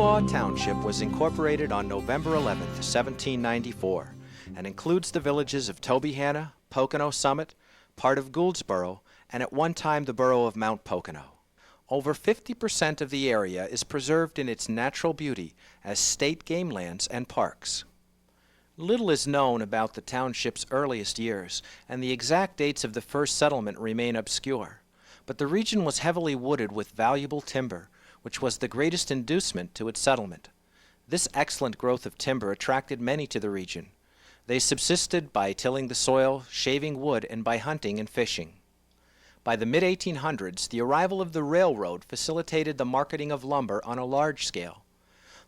Coolbaugh Township was incorporated on November 11, 1794, and includes the villages of Tobyhanna, Pocono Summit, part of Gouldsboro, and at one time the borough of Mount Pocono. Over 50% of the area is preserved in its natural beauty as state game lands and parks. Little is known about the township's earliest years, and the exact dates of the first settlement remain obscure. But the region was heavily wooded with valuable timber, which was the greatest inducement to its settlement. This excellent growth of timber attracted many to the region. They subsisted by tilling the soil, shaving wood, and by hunting and fishing. By the mid-1800s, the arrival of the railroad facilitated the marketing of lumber on a large scale.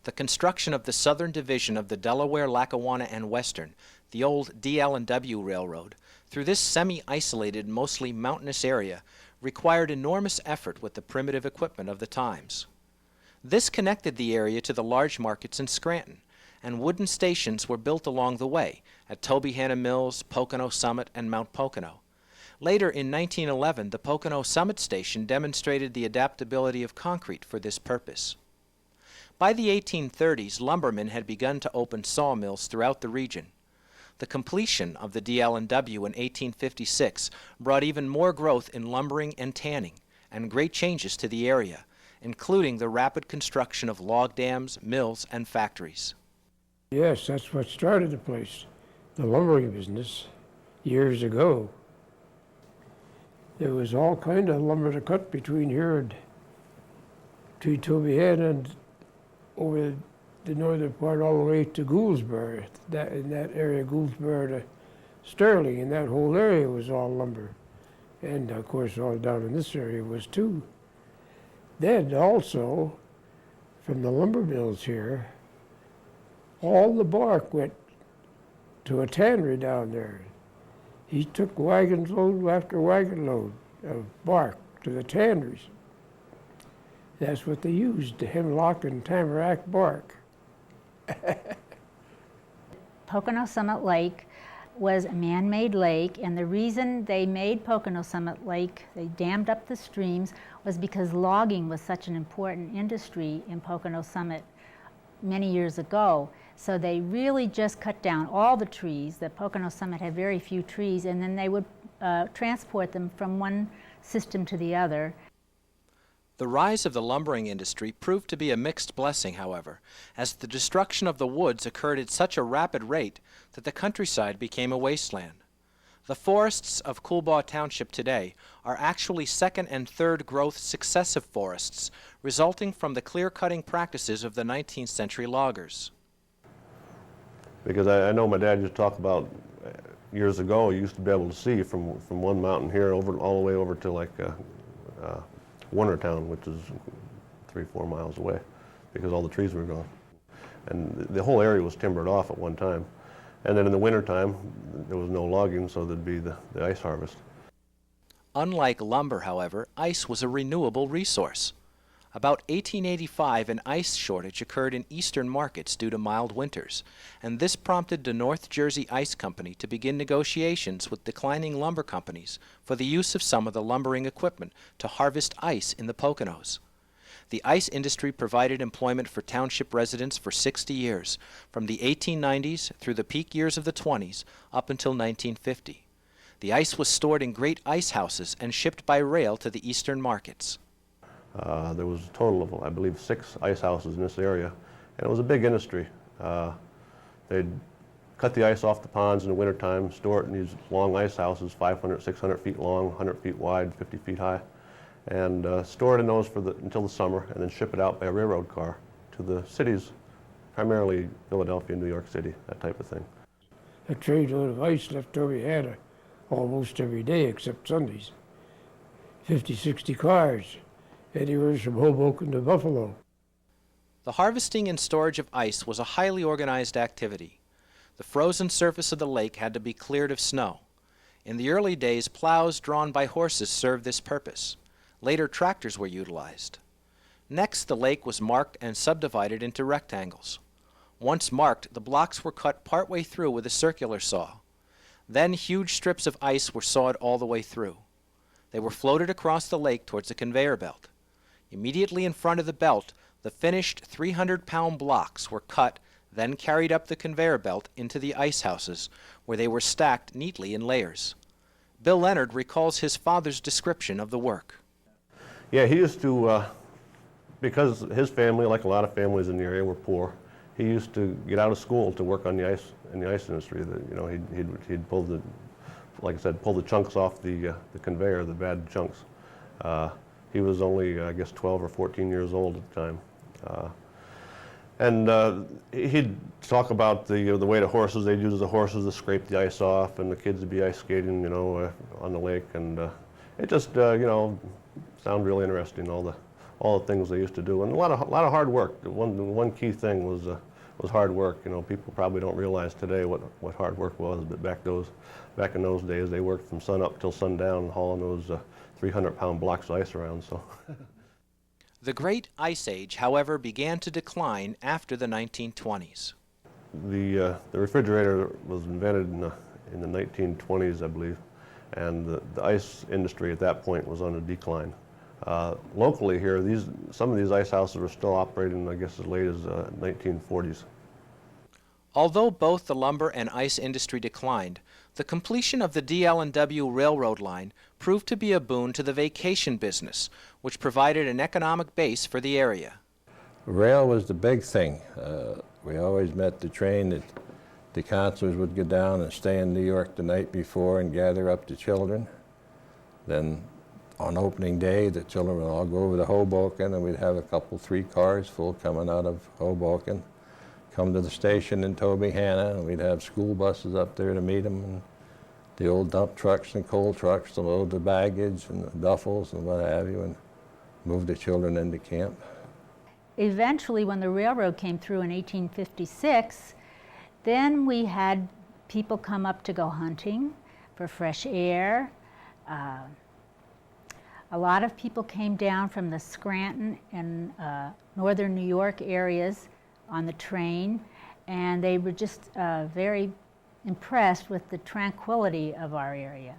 The construction of the southern division of the Delaware, Lackawanna, and Western, the old DL&W Railroad, through this semi-isolated, mostly mountainous area, required enormous effort with the primitive equipment of the times. This connected the area to the large markets in Scranton, and wooden stations were built along the way at Tobyhanna Mills, Pocono Summit, and Mount Pocono. Later, in 1911, the Pocono Summit Station demonstrated the adaptability of concrete for this purpose. By the 1830s, lumbermen had begun to open sawmills throughout the region. The completion of the DL&W in 1856 brought even more growth in lumbering and tanning, and great changes to the area, including the rapid construction of log dams, mills, and factories. Yes, that's what started the place, the lumbering business, years ago. There was all kind of lumber to cut between here and between Tobyhanna and over the northern part all the way to Gouldsboro. In that area, Gouldsboro to Sterling, and that whole area was all lumber. And of course all down in this area was too. Then also, from the lumber mills here, all the bark went to a tannery down there. He took wagon load after wagon load of bark to the tanneries. That's what they used, the hemlock and tamarack bark. Pocono Summit Lake was a man-made lake, and the reason they made Pocono Summit Lake, they dammed up the streams, was because logging was such an important industry in Pocono Summit many years ago. So they really just cut down all the trees. The Pocono Summit had very few trees, and then they would transport them from one system to the other. The rise of the lumbering industry proved to be a mixed blessing, however, as the destruction of the woods occurred at such a rapid rate that the countryside became a wasteland. The forests of Coolbaugh Township today are actually second and third growth successive forests, resulting from the clear-cutting practices of the 19th century loggers. Because I know my dad used to talk about years ago, you used to be able to see from one mountain here over all the way over to like Warnertown, which is 3-4 miles away, because all the trees were gone. And the whole area was timbered off at one time. And then in the wintertime, there was no logging, so there'd be the ice harvest. Unlike lumber, however, ice was a renewable resource. About 1885, an ice shortage occurred in eastern markets due to mild winters, and this prompted the North Jersey Ice Company to begin negotiations with declining lumber companies for the use of some of the lumbering equipment to harvest ice in the Poconos. The ice industry provided employment for township residents for 60 years, from the 1890s through the peak years of the 20s up until 1950. The ice was stored in great ice houses and shipped by rail to the eastern markets. There was a total of, I believe, 6 ice houses in this area, and it was a big industry. They'd cut the ice off the ponds in the wintertime, store it in these long ice houses, 500, 600 feet long, 100 feet wide, 50 feet high, and store it in those until the summer, and then ship it out by a railroad car to the cities, primarily Philadelphia, New York City, that type of thing. A trainload of ice left Tobyhanna almost every day except Sundays. 50, 60 cars. Anywhere from Hoboken to Buffalo. The harvesting and storage of ice was a highly organized activity. The frozen surface of the lake had to be cleared of snow. In the early days, plows drawn by horses served this purpose. Later, tractors were utilized. Next, the lake was marked and subdivided into rectangles. Once marked, the blocks were cut partway through with a circular saw. Then huge strips of ice were sawed all the way through. They were floated across the lake towards a conveyor belt. Immediately in front of the belt, The finished 300-pound blocks were cut, then carried up the conveyor belt into the ice houses, where they were stacked neatly in layers. Bill Leonard recalls his father's description of the work. Yeah, he used to, because his family, like a lot of families in the area, were poor. He used to get out of school to work on the ice in the ice industry. He'd pull the, like I said, pull the chunks off the conveyor, the bad chunks. He was only, I guess, 12 or 14 years old at the time. He'd talk about the way the horses, they'd use the horses to scrape the ice off, and the kids would be ice skating, on the lake, and it just, sounded really interesting, all the things they used to do, and a lot of hard work. One key thing was hard work. People probably don't realize today what hard work was, but back in those days, they worked from sun up till sundown, hauling those 300-pound blocks of ice around. So. The Great Ice Age, however, began to decline after the 1920s. The refrigerator was invented in the 1920s, I believe, and the ice industry at that point was on a decline. Locally here, some of these ice houses were still operating, I guess, as late as 1940s. Although both the lumber and ice industry declined, the completion of the DL&W railroad line proved to be a boon to the vacation business, which provided an economic base for the area. Rail was the big thing. We always met the train that the counselors would go down and stay in New York the night before and gather up the children. Then on opening day, the children would all go over to Hoboken, and we'd have three cars full coming out of Hoboken, come to the station in Tobyhanna, and we'd have school buses up there to meet them, and the old dump trucks and coal trucks to load the baggage and the duffels and what have you, and move the children into camp. Eventually, when the railroad came through in 1856, then we had people come up to go hunting for fresh air. A lot of people came down from the Scranton and northern New York areas on the train, and they were just very impressed with the tranquility of our area.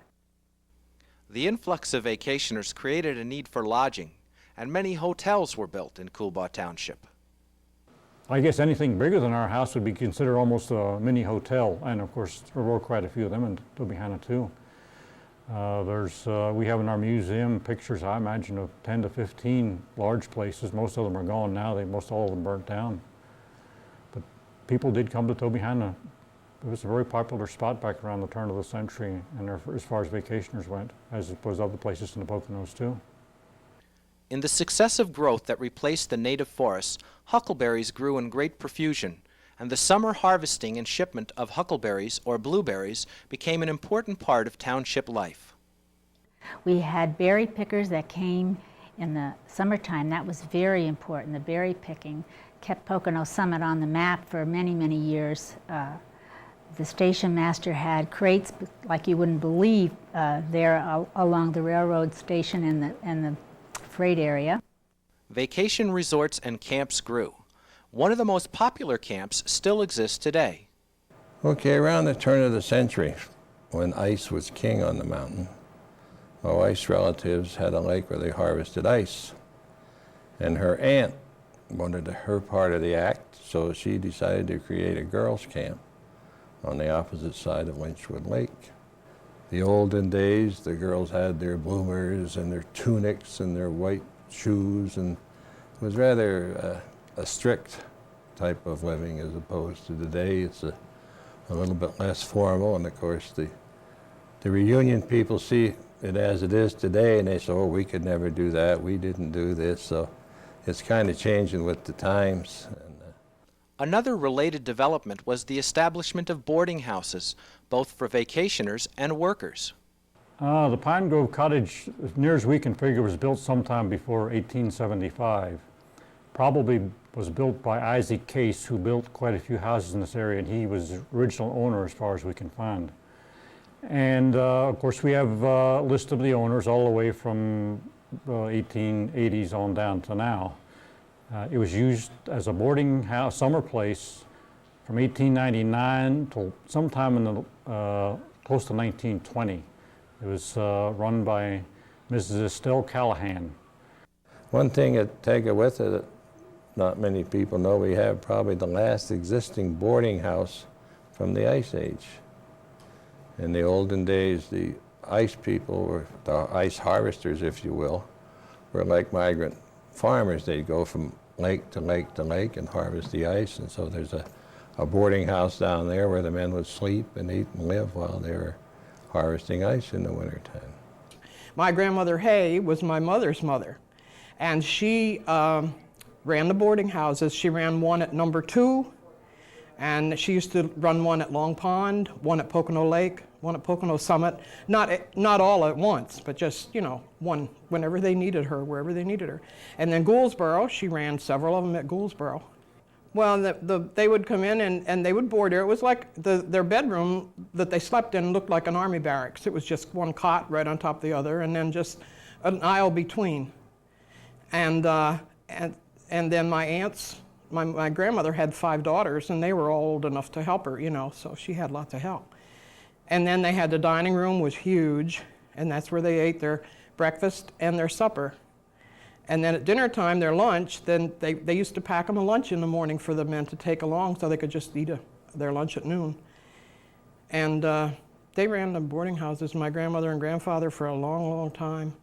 The influx of vacationers created a need for lodging, and many hotels were built in Coolbaugh Township. I guess anything bigger than our house would be considered almost a mini hotel, and of course there were quite a few of them in Tobyhanna too. We have in our museum pictures, I imagine, of 10 to 15 large places. Most of them are gone now. Most all of them burnt down. But people did come to Tobyhanna. It was a very popular spot back around the turn of the century, and as far as vacationers went, as it was other places in the Poconos too. In the successive growth that replaced the native forests, huckleberries grew in great profusion, and the summer harvesting and shipment of huckleberries or blueberries became an important part of township life. We had berry pickers that came in the summertime. That was very important. The berry picking kept Pocono Summit on the map for many, many years. The station master had crates like you wouldn't believe there along the railroad station and the freight area. Vacation resorts and camps grew. One of the most popular camps still exists today. Okay, around the turn of the century, when ice was king on the mountain, my wife's relatives had a lake where they harvested ice. And her aunt wanted her part of the act, so she decided to create a girls' camp on the opposite side of Lynchwood Lake. The olden days, the girls had their bloomers and their tunics and their white shoes, and it was rather a strict type of living as opposed to today. It's a little bit less formal, and of course the reunion people see it as it is today, and they say, oh, we could never do that, we didn't do this, so it's kind of changing with the times. Another related development was the establishment of boarding houses, both for vacationers and workers. The Pine Grove Cottage, as near as we can figure, was built sometime before 1875. Probably was built by Isaac Case, who built quite a few houses in this area, and he was the original owner as far as we can find. And of course we have a list of the owners all the way from the 1880s on down to now. It was used as a boarding house, summer place from 1899 till sometime in the close to 1920. It was run by Mrs. Estelle Callahan. One thing that take it with it, not many people know we have probably the last existing boarding house from the Ice Age. In the olden days, the ice people, or the ice harvesters, if you will, were like migrant farmers. They'd go from lake to lake to lake and harvest the ice, and so there's a boarding house down there where the men would sleep and eat and live while they were harvesting ice in the wintertime. My grandmother Hay was my mother's mother, and she ran the boarding houses. She ran one at number 2, and she used to run one at Long Pond, one at Pocono Lake, one at Pocono Summit. Not all at once, but just, you know, one whenever they needed her, wherever they needed her. And then Gouldsboro, she ran several of them at Gouldsboro. Well, they would come in and they would board her. It was like their bedroom that they slept in looked like an army barracks. It was just one cot right on top of the other, and then just an aisle between. And then my aunts, my grandmother had 5 daughters, and they were all old enough to help her, you know, so she had lots of help. And then they had the dining room was huge, and that's where they ate their breakfast and their supper. And then at dinner time, their lunch, then they used to pack them a lunch in the morning for the men to take along so they could just eat their lunch at noon. And they ran the boarding houses, my grandmother and grandfather, for a long, long time.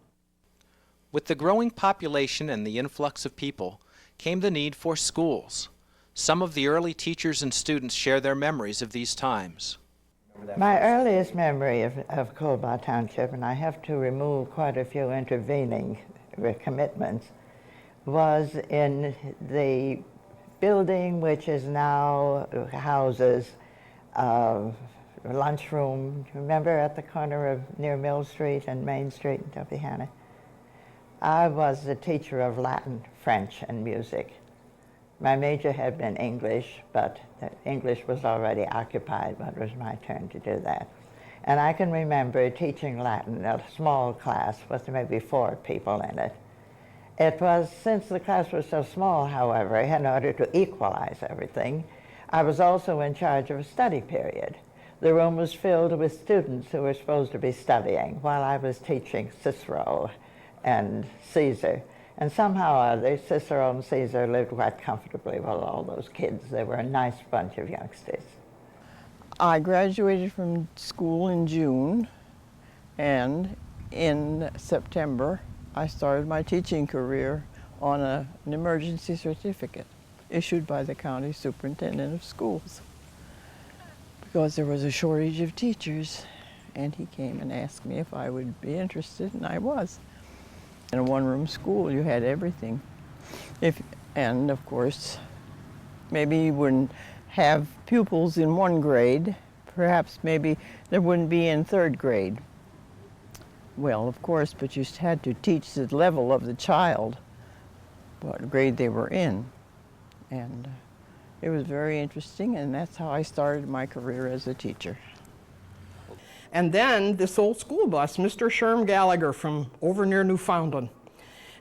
With the growing population and the influx of people came the need for schools. Some of the early teachers and students share their memories of these times. My earliest memory of Coolbaugh Township, and I have to remove quite a few intervening commitments, was in the building which is now houses lunchroom. Remember at the corner of near Mill Street and Main Street in Tobyhanna? I was the teacher of Latin, French, and music. My major had been English, but English was already occupied, but it was my turn to do that. And I can remember teaching Latin, a small class with maybe 4 people in it. It was, since the class was so small, however, in order to equalize everything, I was also in charge of a study period. The room was filled with students who were supposed to be studying while I was teaching Cicero and Caesar. And somehow or other, Cicero and Caesar lived quite comfortably with all those kids. They were a nice bunch of youngsters. I graduated from school in June, and in September I started my teaching career on an emergency certificate issued by the county superintendent of schools, because there was a shortage of teachers, and he came and asked me if I would be interested, and I was. In a one-room school, you had everything. And of course, maybe you wouldn't have pupils in 1 grade, perhaps maybe there wouldn't be in 3rd grade. Well, of course, but you had to teach the level of the child, what grade they were in. And it was very interesting, and that's how I started my career as a teacher. And then this old school bus, Mr. Sherm Gallagher from over near Newfoundland,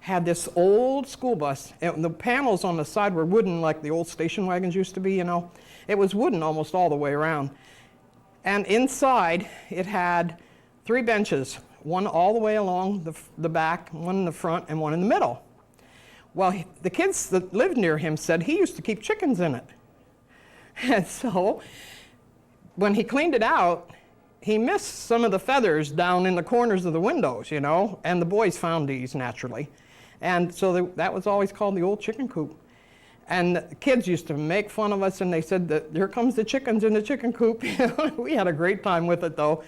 had this old school bus. And the panels on the side were wooden like the old station wagons used to be, you know. It was wooden almost all the way around. And inside it had 3 benches, one all the way along the back, one in the front, and one in the middle. Well, the kids that lived near him said he used to keep chickens in it. And so when he cleaned it out, he missed some of the feathers down in the corners of the windows, you know, and the boys found these naturally. And so that was always called the old chicken coop. And the kids used to make fun of us, and they said that here comes the chickens in the chicken coop. We had a great time with it, though.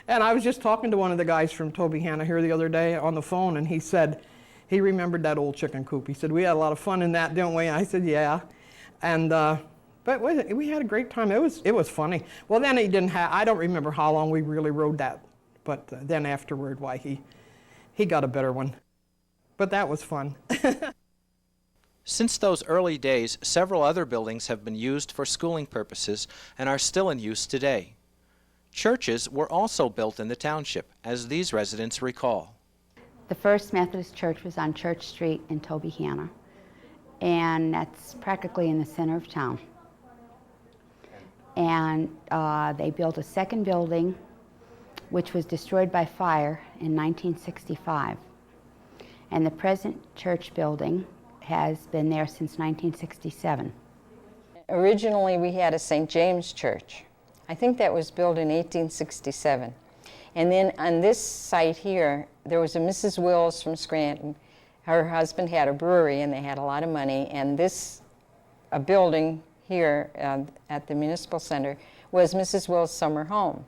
And I was just talking to one of the guys from Tobyhanna here the other day on the phone, and he said he remembered that old chicken coop. He said, we had a lot of fun in that, didn't we? I said, yeah. And but we had a great time. It was funny. Well, then I don't remember how long we really rode that, but then afterward, why, he got a better one. But that was fun. Since those early days, several other buildings have been used for schooling purposes and are still in use today. Churches were also built in the township, as these residents recall. The First Methodist Church was on Church Street in Tobyhanna, and that's practically in the center of town. And they built a second building, which was destroyed by fire in 1965. And the present church building has been there since 1967. Originally, we had a St. James Church. I think that was built in 1867. And then on this site here, there was a Mrs. Wills from Scranton. Her husband had a brewery and they had a lot of money, and this building here at the Municipal Center was Mrs. Wills' summer home.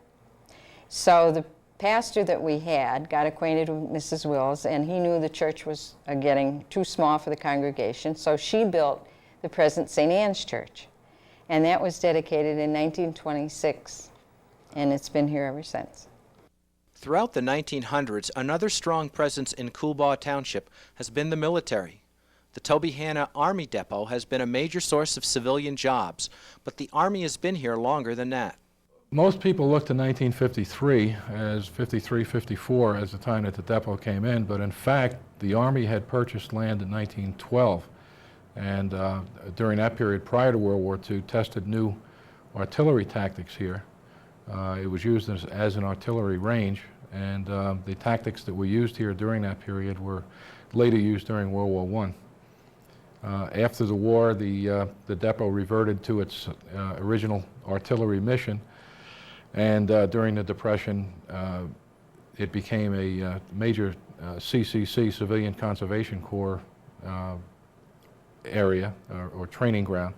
So the pastor that we had got acquainted with Mrs. Wills, and he knew the church was getting too small for the congregation, so she built the present St. Anne's Church. And that was dedicated in 1926, and it's been here ever since. Throughout the 1900s, another strong presence in Coolbaugh Township has been the military. The Tobyhanna Army Depot has been a major source of civilian jobs, but the Army has been here longer than that. Most people look to 1953 as 53, 54 as the time that the depot came in, but in fact the Army had purchased land in 1912, and during that period prior to World War II tested new artillery tactics here. It was used as an artillery range, and the tactics that were used here during that period were later used during World War I. After the war, the depot reverted to its original artillery mission, and during the Depression, it became a major CCC, Civilian Conservation Corps area or training ground.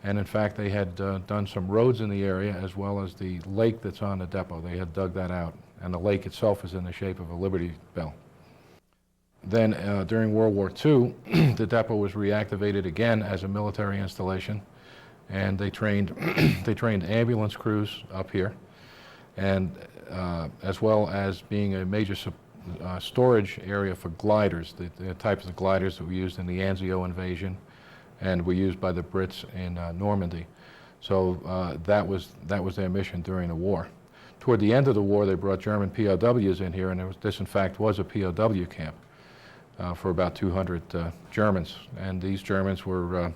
And in fact, they had done some roads in the area as well as the lake that's on the depot. They had dug that out, and the lake itself is in the shape of a Liberty Bell. Then during World War II, the depot was reactivated again as a military installation, and they trained ambulance crews up here, and as well as being a major storage area for gliders, the types of gliders that were used in the Anzio invasion and were used by the Brits in Normandy. So that was their mission during the war. Toward the end of the war, they brought German POWs in here, and this in fact was a POW camp for about 200 Germans. And these Germans were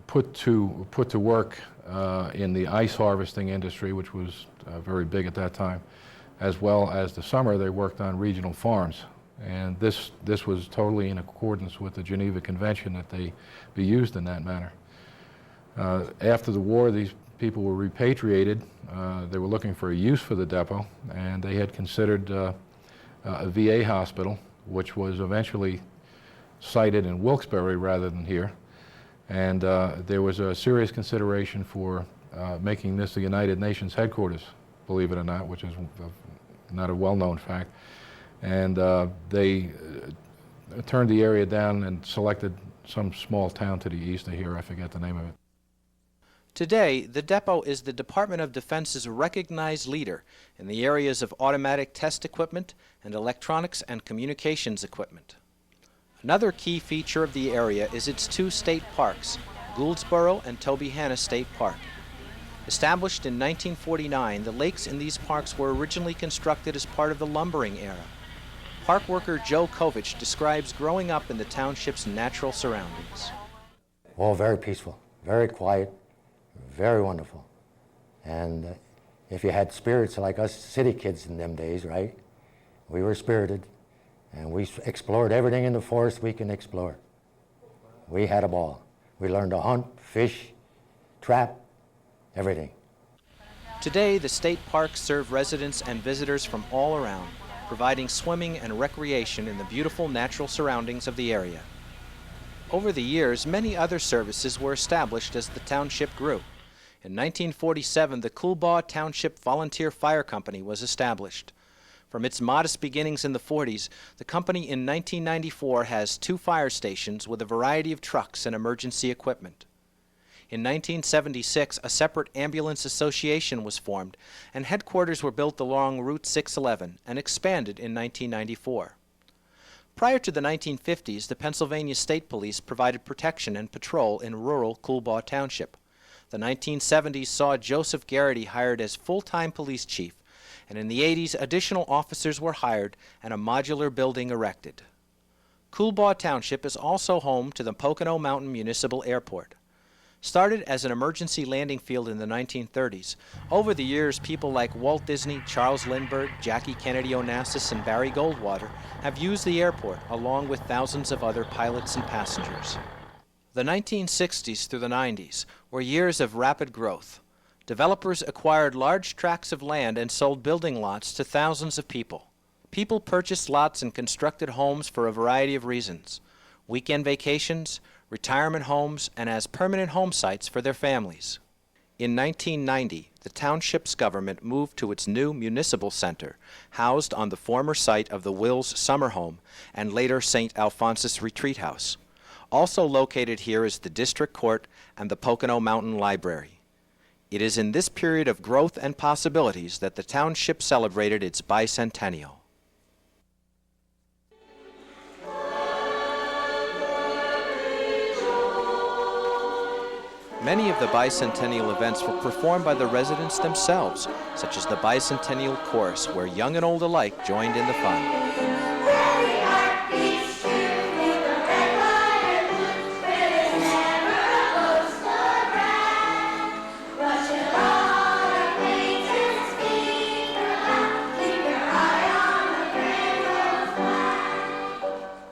put to work in the ice harvesting industry, which was very big at that time, as well as the summer they worked on regional farms. And this was totally in accordance with the Geneva Convention that they be used in that manner. After the war, these people were repatriated. They were looking for a use for the depot, and they had considered a VA hospital, which was eventually sited in Wilkes-Barre rather than here. And there was a serious consideration for making this the United Nations headquarters, believe it or not, which is not a well-known fact. And they turned the area down and selected some small town to the east of here. I forget the name of it. Today, the depot is the Department of Defense's recognized leader in the areas of automatic test equipment and electronics and communications equipment. Another key feature of the area is its two state parks, Gouldsboro and Tobyhanna State Park. Established in 1949, the lakes in these parks were originally constructed as part of the lumbering era. Park worker Joe Kovich describes growing up in the township's natural surroundings. All very peaceful, very quiet, very wonderful. And if you had spirits like us city kids in them days, right? We were spirited, and we explored everything in the forest we can explore. We had a ball. We learned to hunt, fish, trap, everything. Today, the state parks serve residents and visitors from all around, providing swimming and recreation in the beautiful natural surroundings of the area. Over the years, many other services were established as the township grew. In 1947, the Coolbaugh Township Volunteer Fire Company was established. From its modest beginnings in the 40s, the company in 1994 has 2 fire stations with a variety of trucks and emergency equipment. In 1976, a separate ambulance association was formed, and headquarters were built along Route 611 and expanded in 1994. Prior to the 1950s, the Pennsylvania State Police provided protection and patrol in rural Coolbaugh Township. The 1970s saw Joseph Garrity hired as full-time police chief, and in the 80s, additional officers were hired and a modular building erected. Coolbaugh Township is also home to the Pocono Mountain Municipal Airport. Started as an emergency landing field in the 1930s, over the years people like Walt Disney, Charles Lindbergh, Jackie Kennedy Onassis, and Barry Goldwater have used the airport along with thousands of other pilots and passengers. The 1960s through the 90s were years of rapid growth. Developers acquired large tracts of land and sold building lots to thousands of people. People purchased lots and constructed homes for a variety of reasons: weekend vacations, retirement homes, and as permanent home sites for their families. In 1990, the township's government moved to its new municipal center, housed on the former site of the Wills Summer Home and later St. Alphonsus Retreat House. Also located here is the District Court and the Pocono Mountain Library. It is in this period of growth and possibilities that the township celebrated its bicentennial. Many of the bicentennial events were performed by the residents themselves, such as the Bicentennial Chorus, where young and old alike joined in the fun.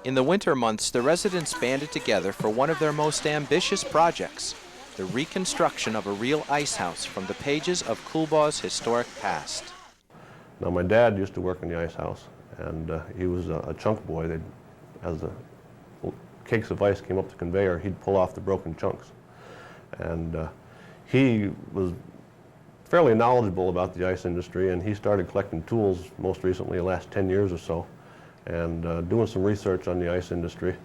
In the winter months, the residents banded together for one of their most ambitious projects: the reconstruction of a real ice house from the pages of Coolbaugh's historic past. Now, my dad used to work in the ice house, and he was a chunk boy. As the cakes of ice came up the conveyor, he'd pull off the broken chunks. And he was fairly knowledgeable about the ice industry, and he started collecting tools most recently, the last 10 years or so, and doing some research on the ice industry.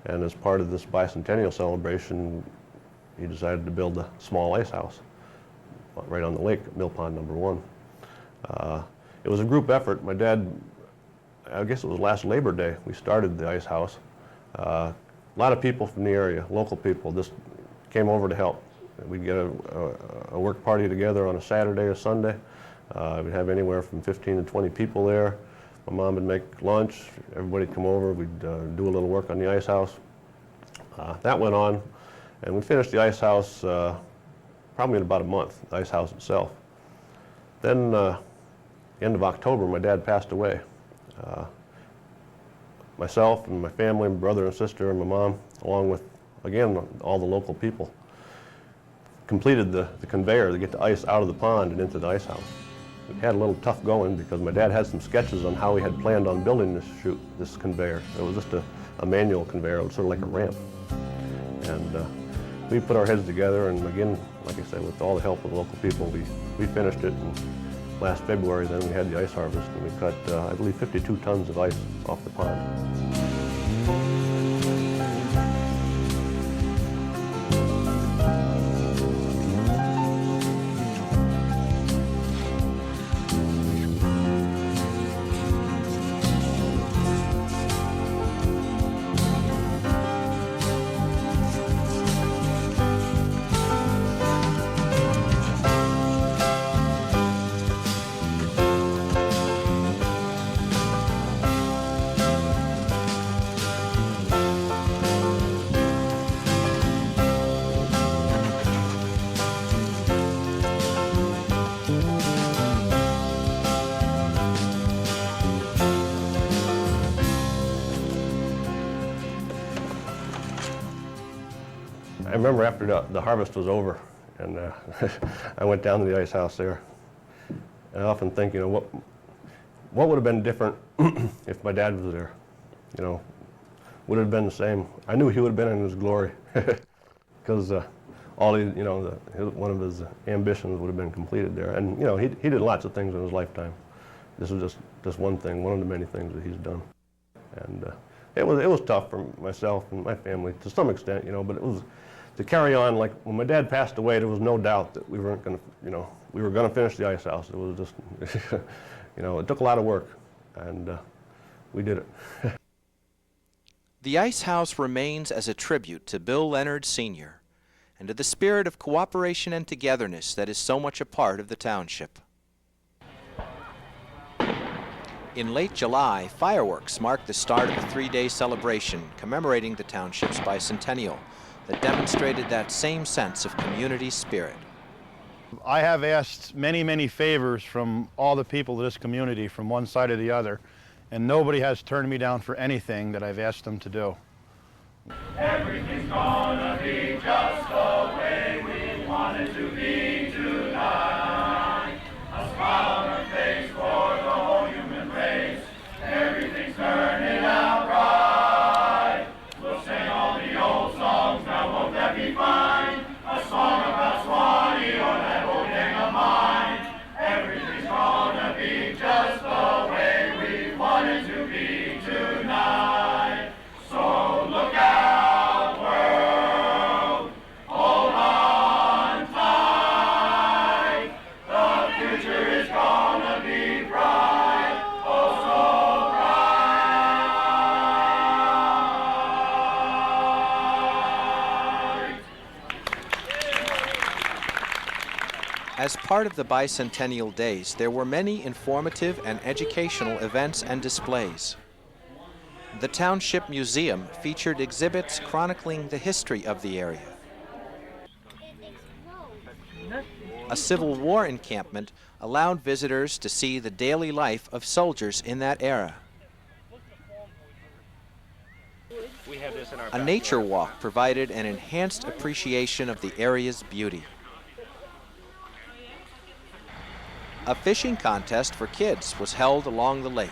And as part of this bicentennial celebration, he decided to build a small ice house right on the lake at Mill Pond number 1. It was a group effort. My dad, I guess it was last Labor Day, we started the ice house. A lot of people from the area, local people, just came over to help. We'd get a work party together on a Saturday or Sunday. We'd have anywhere from 15 to 20 people there. My mom would make lunch, everybody'd come over, we'd do a little work on the ice house. That went on, and we finished the ice house probably in about a month, the ice house itself. Then, end of October, my dad passed away. Myself and my family, my brother and sister and my mom, along with, again, all the local people, completed the conveyor to get the ice out of the pond and into the ice house. We had a little tough going because my dad had some sketches on how he had planned on building this conveyor. It was just a manual conveyor. It was sort of like a ramp. And we put our heads together, and again, like I said, with all the help of the local people, we finished it. And last February, then we had the ice harvest, and we cut, I believe, 52 tons of ice off the pond. I remember after the harvest was over, and I went down to the ice house there, and I often think, you know, what would have been different if my dad was there? You know, would it have been the same? I knew he would have been in his glory, because all he, you know, one of his ambitions would have been completed there. And you know, he did lots of things in his lifetime. This was just one thing, one of the many things that he's done. And it was tough for myself and my family to some extent, you know, but it was to carry on. Like when my dad passed away, there was no doubt that we weren't going to, you know, we were going to finish the ice house. It was just, you know, it took a lot of work, and we did it. The ice house remains as a tribute to Bill Leonard Sr. and to the spirit of cooperation and togetherness that is so much a part of the township. In late July, fireworks marked the start of a 3-day celebration commemorating the township's bicentennial. that demonstrated that same sense of community spirit. I have asked many, many favors from all the people of this community from one side or the other, and nobody has turned me down for anything that I've asked them to do. Everything's gonna be just the way we want it to be tonight. A smile on her face for the whole human race. Everything's turning out right. We'll sing all the old songs, now won't that be fine? A song about Swanee or that old gang of mine. Everything's gonna be just the way we want it to be tonight. So look out, world, hold on tight. The future is gonna be bright, oh so bright. As part of the bicentennial days, there were many informative and educational events and displays. The Township Museum featured exhibits chronicling the history of the area. A Civil War encampment allowed visitors to see the daily life of soldiers in that era. A nature walk provided an enhanced appreciation of the area's beauty. A fishing contest for kids was held along the lake.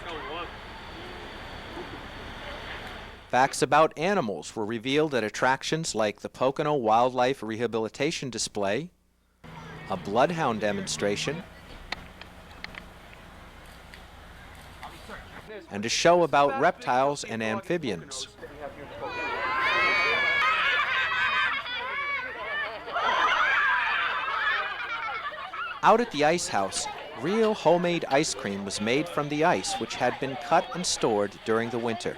Facts about animals were revealed at attractions like the Pocono Wildlife Rehabilitation Display, a bloodhound demonstration, and a show about reptiles and amphibians. Out at the ice house, real homemade ice cream was made from the ice which had been cut and stored during the winter.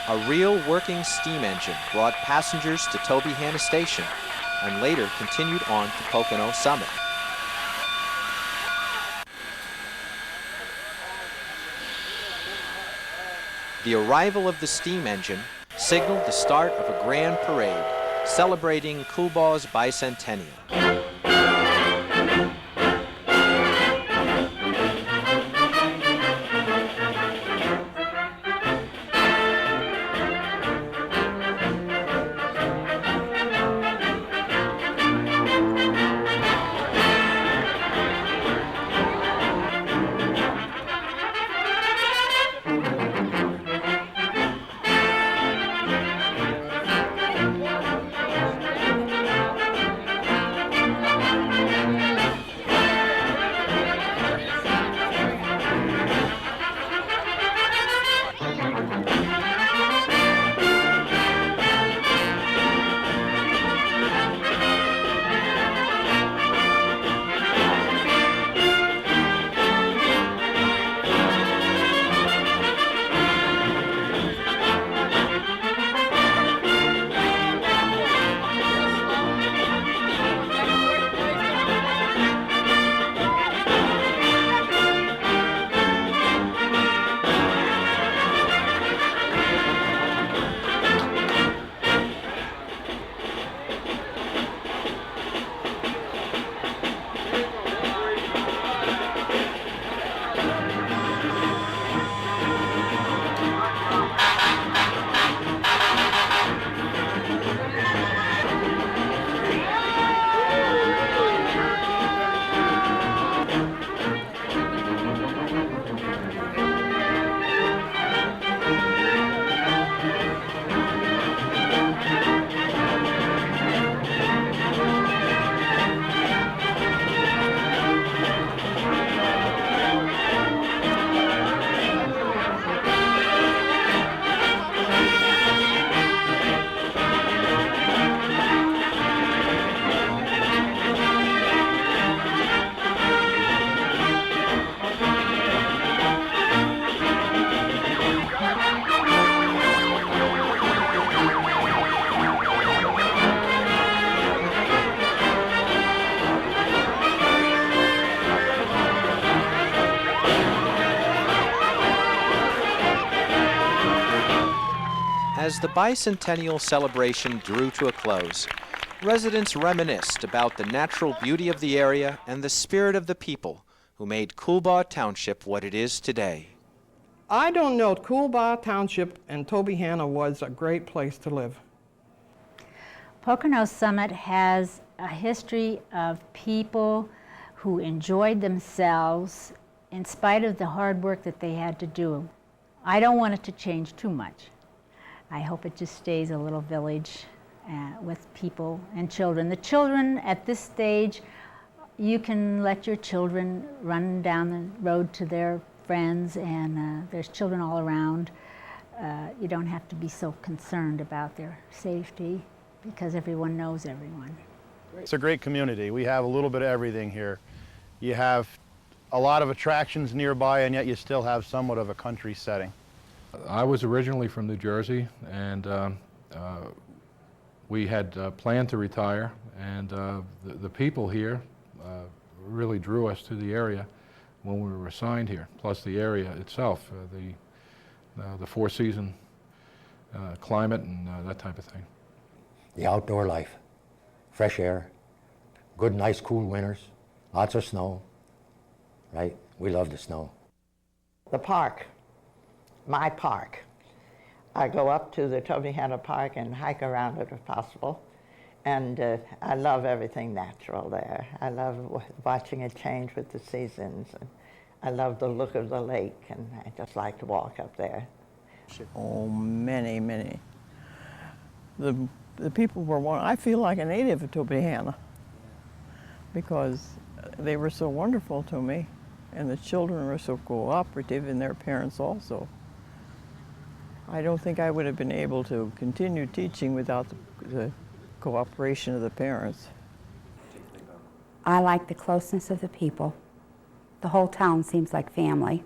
A real working steam engine brought passengers to Tobyhanna Station and later continued on to Pocono Summit. The arrival of the steam engine signaled the start of a grand parade celebrating Coolbaugh's bicentennial. As the bicentennial celebration drew to a close, residents reminisced about the natural beauty of the area and the spirit of the people who made Coolbaugh Township what it is today. I don't know, Coolbaugh Township and Tobyhanna was a great place to live. Pocono Summit has a history of people who enjoyed themselves in spite of the hard work that they had to do. I don't want it to change too much. I hope it just stays a little village with people and children. The children at this stage, you can let your children run down the road to their friends, and there's children all around. You don't have to be so concerned about their safety because everyone knows everyone. It's a great community. We have a little bit of everything here. You have a lot of attractions nearby, and yet you still have somewhat of a country setting. I was originally from New Jersey, and we had planned to retire, and the people here really drew us to the area when we were assigned here, plus the area itself, the four-season climate and that type of thing. The outdoor life, fresh air, good, nice, cool winters, lots of snow, right? We love the snow. The park, my park. I go up to the Tobyhanna Park and hike around it if possible. And I love everything natural there. I love watching it change with the seasons. And I love the look of the lake, and I just like to walk up there. Oh, many, many. The people were I feel like a native of Tobyhanna because they were so wonderful to me, and the children were so cooperative, and their parents also. I don't think I would have been able to continue teaching without the cooperation of the parents. I like the closeness of the people. The whole town seems like family.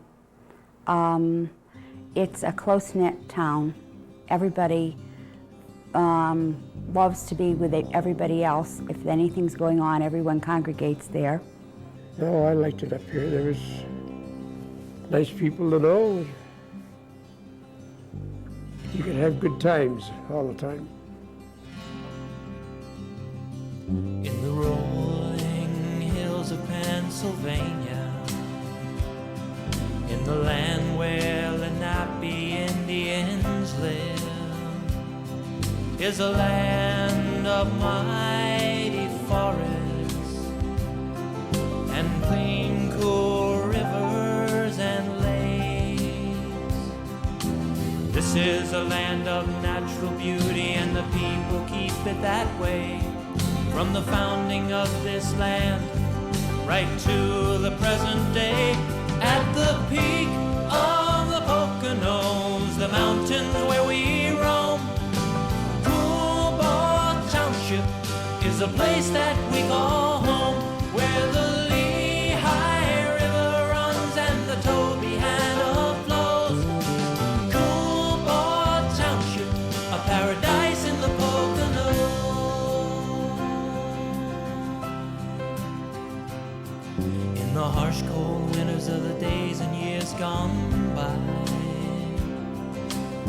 It's a close-knit town. Everybody loves to be with everybody else. If anything's going on, everyone congregates there. No, I liked it up here. There was nice people to know. You could have good times all the time. In the rolling hills of Pennsylvania, in the land where Lenape Indians live, is a land of mighty forests and clean, cool rivers and lakes. This is a land of natural beauty, and the people keep it that way. From the founding of this land, right to the present day. At the peak of the Poconos, the mountains where we roam, Coolbaugh Township is a place that we call home, where the Lehigh River runs and the Tobyhanna flows. Coolbaugh Township, a paradise in the Poconos. In the harsh, cold winters of the days and years gone by,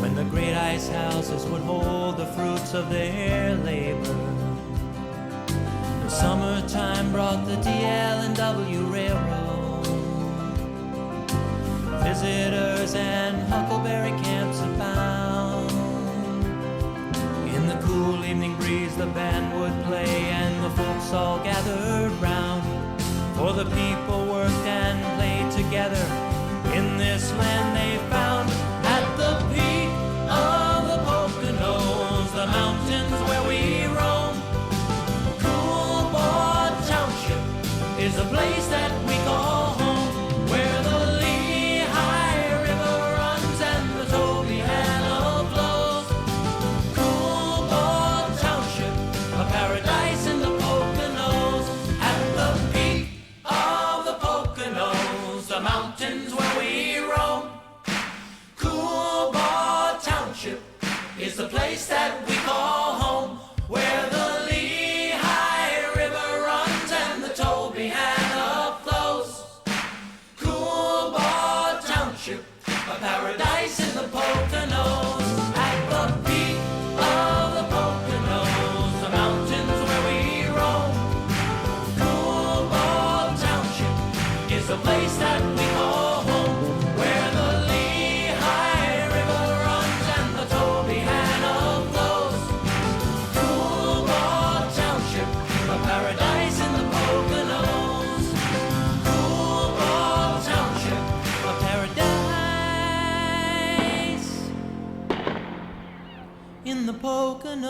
when the great ice houses would hold the fruits of their labor, the summertime brought the DL&W Railroad. Visitors and huckleberry camps abound. In the cool evening breeze the band would play, and the folks all gathered round. For the people worked and played together in this land they found. At the peak of the Poconos, the mountains where we roam, Coolbaugh Township is a place that we call home, where the Lehigh River runs and the Tobyhanna flows. Coolbaugh Township, a paradise in the Poconos. At the peak of the Poconos, the mountains where we roam, in the Poconos.